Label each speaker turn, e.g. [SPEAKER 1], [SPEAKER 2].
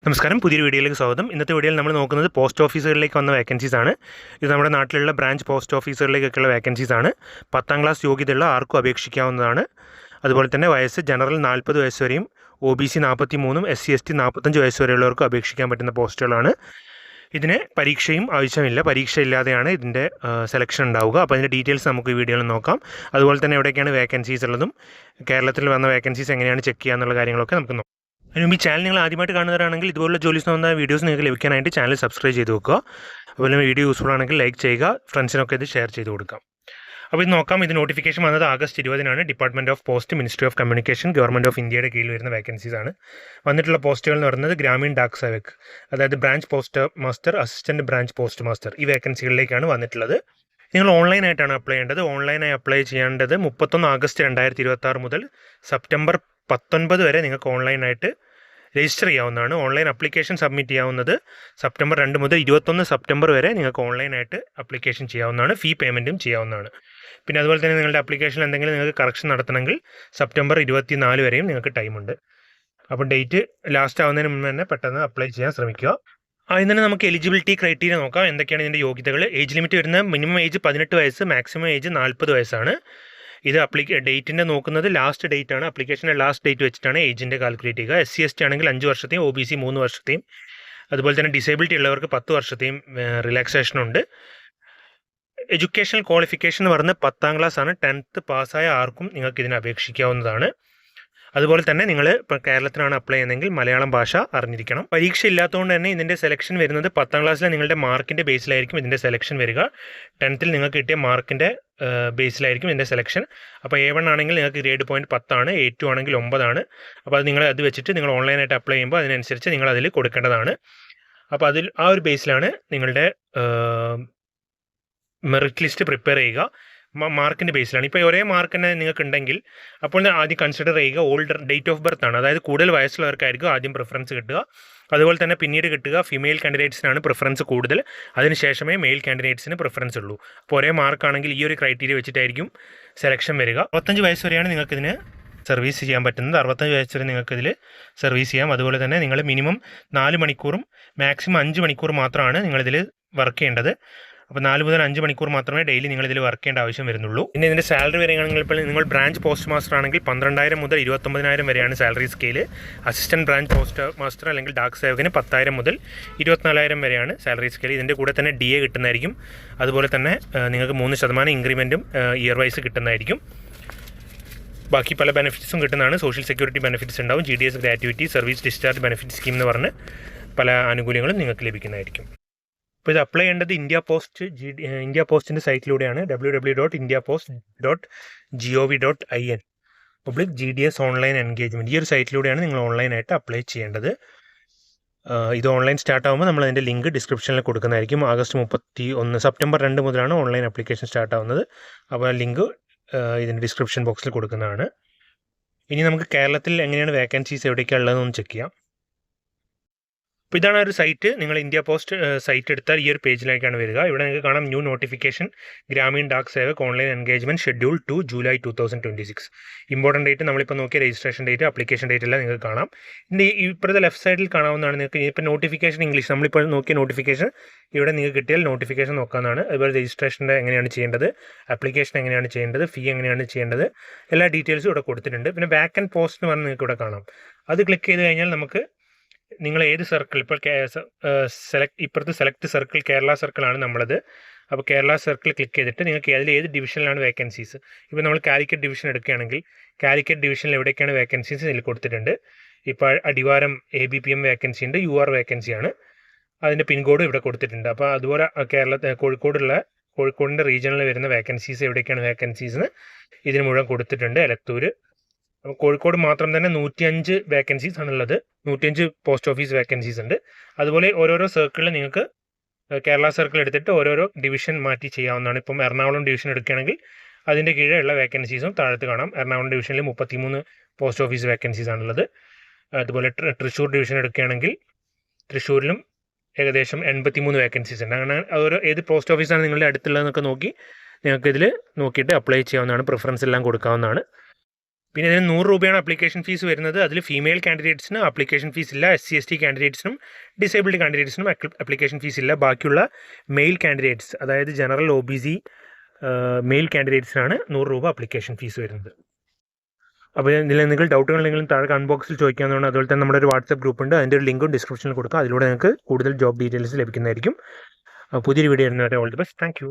[SPEAKER 1] നമസ്കാരം, പുതിയൊരു വീഡിയോയിലേക്ക് സ്വാഗതം. ഇന്നത്തെ വീഡിയോയിൽ നമ്മൾ നോക്കുന്നത് പോസ്റ്റ് ഓഫീസുകളിലേക്ക് വന്ന വേക്കൻസീസ് ആണ്. ഇത് നമ്മുടെ നാട്ടിലുള്ള ബ്രാഞ്ച് പോസ്റ്റ് ഓഫീസുകളിലേക്കൊക്കെയുള്ള വേക്കൻസീസ് ആണ്. 10ാം ക്ലാസ് യോഗ്യതയുള്ള ആർക്കും അപേക്ഷിക്കാവുന്നതാണ്. അതുപോലെ തന്നെ വയസ്സ് ജനറൽ 40 വയസ്സ് വരെയും OBC 43, SC ST 45 വയസ്സ് വരെയുള്ളവർക്കും അപേക്ഷിക്കാൻ പറ്റുന്ന പോസ്റ്റുകളാണ്. ഇതിന് പരീക്ഷയും ആവശ്യമില്ല. പരീക്ഷ ഇല്ലാതെയാണ് ഇതിൻ്റെ സെലക്ഷൻ ഉണ്ടാവുക. അപ്പോൾ അതിൻ്റെ ഡീറ്റെയിൽസ് നമുക്ക് ഈ വീഡിയോയിൽ നോക്കാം. അതുപോലെ തന്നെ എവിടെയൊക്കെയാണ് വേക്കൻസീസ് ഉള്ളതും കേരളത്തിൽ വന്ന വേക്കൻസീസ് എങ്ങനെയാണ് ചെക്ക് ചെയ്യുക എന്നുള്ള കാര്യങ്ങളൊക്കെ നമുക്ക് നോക്കാം. അതിനുമുമ്പ് ഈ ചാനൽ നിങ്ങൾ ആദ്യമായിട്ട് കാണുന്നവരാണെങ്കിൽ ഇതുപോലുള്ള ജോലി സംബന്ധമായ വീഡിയോസ് നിങ്ങൾക്ക് ലഭിക്കാനായിട്ട് ചാനൽ സബ്സ്ക്രൈബ് ചെയ്ത് വെക്കുക. അതുപോലെ വീഡിയോ യൂസ്ഫുൾ ആണെങ്കിൽ ലൈക്ക് ചെയ്യുക, ഫ്രണ്ട്സിനൊക്കെ ഇത് ഷെയർ ചെയ്ത് കൊടുക്കാം. അപ്പോൾ ഇത് നോക്കാം. ഇത് നോട്ടിഫിക്കേഷൻ വന്നത് August 20 department of post, ministry of communication, government of ഇന്ത്യയുടെ കീഴിൽ വരുന്ന വേക്കൻസീസ് ആണ്. വന്നിട്ടുള്ള പോസ്റ്റുകൾ എന്ന് പറയുന്നത് ഗ്രാമീൺ ഡാക് സേവക്, അതായത് branch post master, assistant branch post master, ഈ വേക്കൻസികളിലേക്കാണ് വന്നിട്ടുള്ളത്. നിങ്ങൾ ഓൺലൈനായിട്ടാണ് അപ്ലൈ ചെയ്യേണ്ടത്. ഓൺലൈനായി അപ്ലൈ ചെയ്യേണ്ടത് 31 August 2026 മുതൽ September 19 വരെ നിങ്ങൾക്ക് ഓൺലൈനായിട്ട് രജിസ്റ്റർ ചെയ്യാവുന്നതാണ്. ഓൺലൈൻ അപ്ലിക്കേഷൻ സബ്മിറ്റ് ചെയ്യാവുന്നത് September 2 മുതൽ 21 September വരെ നിങ്ങൾക്ക് ഓൺലൈനായിട്ട് അപ്ലിക്കേഷൻ ചെയ്യാവുന്നതാണ്. ഫീ പേയ്മെൻറ്റും ചെയ്യാവുന്നതാണ്. പിന്നെ അതുപോലെ തന്നെ നിങ്ങളുടെ അപ്ലിക്കേഷനിൽ എന്തെങ്കിലും നിങ്ങൾക്ക് കറക്ഷൻ നടത്തണമെങ്കിൽ September 24 വരെയും നിങ്ങൾക്ക് ടൈമുണ്ട്. അപ്പോൾ ഡേറ്റ് ലാസ്റ്റ് ആവുന്നതിന് മുമ്പ് തന്നെ പെട്ടെന്ന് അപ്ലൈ ചെയ്യാൻ ശ്രമിക്കുക. അതിന് തന്നെ നമുക്ക് എലിജിബിലിറ്റി ക്രൈറ്റീരിയ നോക്കാം. എന്തൊക്കെയാണ് ഇതിൻ്റെ യോഗ്യതകൾ. ഏജ് ലിമിറ്റ് വരുന്നത് മിനിമം ഏജ് 18 വയസ്സ്, മാക്സിമം ഏജ് 40 വയസ്സാണ്. ഇത് ഡേറ്റിൻ്റെ നോക്കുന്നത് ലാസ്റ്റ് ഡേറ്റ് ആണ്. അപ്ലിക്കേഷൻ്റെ ലാസ്റ്റ് ഡേറ്റ് വെച്ചിട്ടാണ് ഏജിൻ്റെ കാൽക്കുലേറ്റ് ചെയ്യുക. SC ST ആണെങ്കിൽ 5 വർഷത്തെയും OBC 3 വർഷത്തെയും, അതുപോലെ തന്നെ ഡിസേബിലിറ്റി ഉള്ളവർക്ക് 10 വർഷത്തെയും റിലാക്സേഷൻ ഉണ്ട്. എഡ്യൂക്കേഷണൽ ക്വാളിഫിക്കേഷൻ എന്ന് പറഞ്ഞ് 10ാം ക്ലാസ് ആണ്. 10th പാസ്സായ ആർക്കും നിങ്ങൾക്ക് ഇതിന് അപേക്ഷിക്കാവുന്നതാണ്. അതുപോലെ തന്നെ നിങ്ങൾ ഇപ്പോൾ കേരളത്തിലാണ് അപ്ലൈ ചെയ്യുന്നതെങ്കിൽ മലയാളം ഭാഷ അറിഞ്ഞിരിക്കണം. പരീക്ഷ ഇല്ലാത്തതുകൊണ്ട് തന്നെ ഇതിൻ്റെ സെലക്ഷൻ വരുന്നത് 10ാം ക്ലാസ്സിലെ നിങ്ങളുടെ മാർക്കിൻ്റെ ബേസിലായിരിക്കും ഇതിൻ്റെ സെലക്ഷൻ വരിക. 10th നിങ്ങൾക്ക് കിട്ടിയ മാർക്കിൻ്റെ ബേസിലായിരിക്കും ഇതിൻ്റെ സെലക്ഷൻ. അപ്പോൾ A1 ആണെങ്കിൽ നിങ്ങൾക്ക് ഗ്രേഡ് പോയിൻറ്റ് 10 ആണ്, A2 ആണെങ്കിൽ 9 ആണ്. അപ്പോൾ അത് അത് വെച്ചിട്ട് നിങ്ങൾ ഓൺലൈനായിട്ട് അപ്ലൈ ചെയ്യുമ്പോൾ അതിനനുസരിച്ച് നിങ്ങൾ അതിൽ കൊടുക്കേണ്ടതാണ്. അപ്പോൾ അതിൽ ആ ഒരു ബേസിലാണ് നിങ്ങളുടെ മെറിറ്റ് ലിസ്റ്റ് പ്രിപ്പയർ ചെയ്യുക. മാർക്കിൻ്റെ ബേസിലാണ്. ഇപ്പോൾ ഒരേ മാർക്ക് തന്നെ നിങ്ങൾക്ക് ഉണ്ടെങ്കിൽ അപ്പോൾ ആദ്യം കൺസിഡർ ചെയ്യുക ഓൾഡർ ഡേറ്റ് ഓഫ് ബർത്ത് ആണ്. അതായത് കൂടുതൽ വയസ്സുള്ളവർക്കായിരിക്കും ആദ്യം പ്രിഫറൻസ് കിട്ടുക. അതുപോലെ തന്നെ പിന്നീട് കിട്ടുക ഫീമെയിൽ കാൻഡിഡേറ്റ്സിനാണ് പ്രിഫറൻസ് കൂടുതൽ. അതിനുശേഷമേ മെയിൽ കാൻഡിഡേറ്റ്സിന് പ്രിഫറൻസ് ഉള്ളൂ. അപ്പോൾ ഒരേ മാർക്കാണെങ്കിൽ ഈ ഒരു ക്രൈറ്റീരിയ വെച്ചിട്ടായിരിക്കും സെലക്ഷൻ വരിക. 65 വയസ്സ് വരെയാണ് നിങ്ങൾക്കിതിന് സർവീസ് ചെയ്യാൻ പറ്റുന്നത്. 65 വയസ്സ് വരെ നിങ്ങൾക്കിതിൽ സർവീസ് ചെയ്യാം. അതുപോലെ തന്നെ നിങ്ങൾ മിനിമം 4 മണിക്കൂറും മാക്സിമം 5 മണിക്കൂർ മാത്രമാണ് നിങ്ങളിതിൽ വർക്ക് ചെയ്യേണ്ടത്. അപ്പോൾ 4 മുതൽ 5 മണിക്കൂർ മാത്രമേ ഡെയിലി നിങ്ങളിതിൽ വർക്ക് ചെയ്യേണ്ട ആവശ്യം വരുന്നുള്ളൂ. പിന്നെ ഇതിൻ്റെ സാലറി വരികയാണെങ്കിൽ ഇപ്പോൾ നിങ്ങൾ ബ്രാഞ്ച് പോസ്റ്റ് മാസ്റ്റർ ആണെങ്കിൽ 12,000 മുതൽ 29,000 വരെയാണ് salary scale. Assistant branch post master അല്ലെങ്കിൽ ഡാക് സേവകന് 10,000 മുതൽ 24,000 വരെയാണ് സാലറി സ്കെയിൽ. ഇതിൻ്റെ കൂടെ തന്നെ DA കിട്ടുന്നതായിരിക്കും. അതുപോലെ തന്നെ നിങ്ങൾക്ക് 3% ഇൻക്രിമെൻറ്റും ഇയർ വൈസ് കിട്ടുന്നതായിരിക്കും. ബാക്കി പല ബെനിഫിറ്റ്സും കിട്ടുന്നതാണ്. സോഷ്യൽ സെക്യൂരിറ്റി ബെനിഫിറ്റ്സ് ഉണ്ടാവും, GDS gratuity, service discharge benefit scheme എന്ന് പറഞ്ഞ് പല ആനുകൂല്യങ്ങളും നിങ്ങൾക്ക് ലഭിക്കുന്നതായിരിക്കും. അപ്പോൾ ഇത് അപ്ലൈ ചെയ്യേണ്ടത് ഇന്ത്യ പോസ്റ്റിൻ്റെ സൈറ്റിലൂടെയാണ്. www.indiapost.gov.in/GDS online engagement. ഈ ഒരു സൈറ്റിലൂടെയാണ് നിങ്ങൾ ഓൺലൈനായിട്ട് അപ്ലൈ ചെയ്യേണ്ടത്. ഇത് ഓൺലൈൻ സ്റ്റാർട്ട് ആകുമ്പോൾ നമ്മൾ അതിൻ്റെ ലിങ്ക് ഡിസ്ക്രിപ്ഷനിൽ കൊടുക്കുന്നതായിരിക്കും. September 2 മുതലാണ് ഓൺലൈൻ ആപ്ലിക്കേഷൻ സ്റ്റാർട്ട് ആവുന്നത്. അപ്പോൾ ലിങ്ക് ഇതിൻ്റെ ഡിസ്ക്രിപ്ഷൻ ബോക്സിൽ കൊടുക്കുന്നതാണ്. ഇനി നമുക്ക് കേരളത്തിൽ എങ്ങനെയാണ് വേക്കൻസീസ് എവിടേക്കാണ് ഉള്ളതെന്നൊന്ന് ചെക്ക് ചെയ്യാം. അപ്പോൾ ഇതാണ് ഒരു സൈറ്റ്. നിങ്ങൾ ഇന്ത്യ പോസ്റ്റ് സൈറ്റ് എടുത്താൽ ഈ ഒരു പേജിലേക്കാണ് വരിക. ഇവിടെ നിങ്ങൾക്ക് കാണാം new notification Gramin Dak Sevak online engagement schedule to July 2026. Important date നമ്മളിപ്പോൾ നോക്കിയ രജിസ്ട്രേഷൻ ഡേറ്റ്, അപ്ലിക്കേഷൻ ഡേറ്റ് എല്ലാം നിങ്ങൾക്ക് കാണാം. ഇതിൻ്റെ ഇപ്പോഴത്തെ ലെഫ്റ്റ് സൈഡിൽ കാണാവുന്നതാണ്. നിങ്ങൾക്ക് ഇപ്പോൾ നോട്ടിഫിക്കേഷൻ ഇംഗ്ലീഷ്, നമ്മളിപ്പോൾ നോക്കിയ നോട്ടിഫിക്കേഷൻ ഇവിടെ നിങ്ങൾക്ക് കിട്ടിയാൽ നോട്ടിഫിക്കേഷൻ നോക്കാവുന്നതാണ്. അതുപോലെ രജിസ്ട്രേഷൻ്റെ എങ്ങനെയാണ് ചെയ്യേണ്ടത്, ആപ്ലിക്കേഷൻ എങ്ങനെയാണ് ചെയ്യേണ്ടത്, ഫീ എങ്ങനെയാണ് ചെയ്യേണ്ടത്, എല്ലാ ഡീറ്റെയിൽസും ഇവിടെ കൊടുത്തിട്ടുണ്ട്. പിന്നെ വാക്കൻറ്റ് പോസ്റ്റ് എന്ന് പറഞ്ഞ് നിങ്ങൾക്ക് ഇവിടെ കാണാം. അത് ക്ലിക്ക് ചെയ്ത് കഴിഞ്ഞാൽ നമുക്ക് നിങ്ങൾ ഏത് സർക്കിൾ, ഇപ്പോൾ ഇപ്പുറത്ത് സെലക്ട് സർക്കിൾ കേരള സർക്കിളാണ് നമ്മളത്. അപ്പോൾ കേരള സർക്കിൾ ക്ലിക്ക് ചെയ്തിട്ട് നിങ്ങൾക്ക് ഏത് ഡിവിഷനിലാണ് വേക്കൻസീസ്. ഇപ്പോൾ നമ്മൾ കാലിക്കറ്റ് ഡിവിഷൻ എടുക്കുകയാണെങ്കിൽ കാലിക്കറ്റ് ഡിവിഷനിൽ എവിടേക്കാണ് വേക്കൻസീസ് ഇതിൽ കൊടുത്തിട്ടുണ്ട്. ഇപ്പോൾ അടിവാരം ABPM വേക്കൻസി ഉണ്ട്, UR വേക്കൻസിയാണ്. അതിൻ്റെ പിൻകോഡ് ഇവിടെ കൊടുത്തിട്ടുണ്ട്. അപ്പോൾ അതുപോലെ കോഴിക്കോടിൻ്റെ റീജിയണിൽ വരുന്ന വേക്കൻസീസ് എവിടേക്കാണ് വേക്കൻസീസ് ഇതിന് മുഴുവൻ കൊടുത്തിട്ടുണ്ട്. എലത്തൂർ, അപ്പോൾ കോഴിക്കോട് മാത്രം തന്നെ 105 വേക്കൻസീസ് ആണുള്ളത്. 105 പോസ്റ്റ് ഓഫീസ് വേക്കൻസീസ് ഉണ്ട്. അതുപോലെ ഓരോരോ സർക്കിളിൽ നിങ്ങൾക്ക് കേരള സർക്കിൾ എടുത്തിട്ട് ഓരോരോ ഡിവിഷൻ മാറ്റി ചെയ്യാവുന്നതാണ്. ഇപ്പം എറണാകുളം ഡിവിഷൻ എടുക്കുകയാണെങ്കിൽ അതിൻ്റെ കീഴിലുള്ള വേക്കൻസീസും താഴത്ത് കാണാം. എറണാകുളം ഡിവിഷനിൽ 33 പോസ്റ്റ് ഓഫീസ് വേക്കൻസീസ് ആണുള്ളത്. അതുപോലെ തൃശ്ശൂർ ഡിവിഷൻ എടുക്കുകയാണെങ്കിൽ തൃശ്ശൂരിലും ഏകദേശം 83 വേക്കൻസീസ് ഉണ്ട്. അങ്ങനെ ഏത് പോസ്റ്റ് ഓഫീസാണ് നിങ്ങളുടെ അടുത്തുള്ളതെന്നൊക്കെ നോക്കി നിങ്ങൾക്കിതിൽ നോക്കിയിട്ട് അപ്ലൈ ചെയ്യാവുന്നതാണ്. പ്രിഫറൻസ് എല്ലാം കൊടുക്കാവുന്നതാണ്. പിന്നെ ഇതിന് 100 രൂപയാണ് അപ്ലിക്കേഷൻ ഫീസ് വരുന്നത്. അതിൽ ഫീമെയിൽ കാൻഡിഡേറ്റ്സിന് അപ്ലിക്കേഷൻ ഫീസ് ഇല്ല. SC/ST കാൻഡിഡേറ്റ്സിനും ഡിസേബിൾഡ് കാൻഡിഡേറ്റ്സിനും അപ്ലിക്കേഷൻ ഫീസ് ഇല്ല. ബാക്കിയുള്ള മെയിൽ കാൻഡിഡേറ്റ്സ്, അതായത് ജനറൽ, OBC മെയിൽ കാൻഡിഡേറ്റ്സിനാണ് 100 രൂപ അപ്ലിക്കേഷൻ ഫീസ് വരുന്നത്. അപ്പോൾ ഇതിൽ എന്തെങ്കിലും ഡൗട്ടുകൾ ഉണ്ടെങ്കിലും താഴെ കമന്റ് ബോക്സിൽ ചോദിക്കാവുന്നതാണ്. അതുപോലെ തന്നെ നമ്മുടെ ഒരു വാട്സപ്പ് ഗ്രൂപ്പ് ഉണ്ട്, അതിൻ്റെ ഒരു ലിങ്കും ഡിസ്ക്രിപ്ഷനിൽ കൊടുക്കാം. അതിലൂടെ നിങ്ങൾക്ക് കൂടുതൽ ജോബ് ഡീറ്റെയിൽസ് ലഭിക്കുന്നതായിരിക്കും. പുതിയൊരു വീഡിയോ വരുന്നവരെ all the best. Thank you.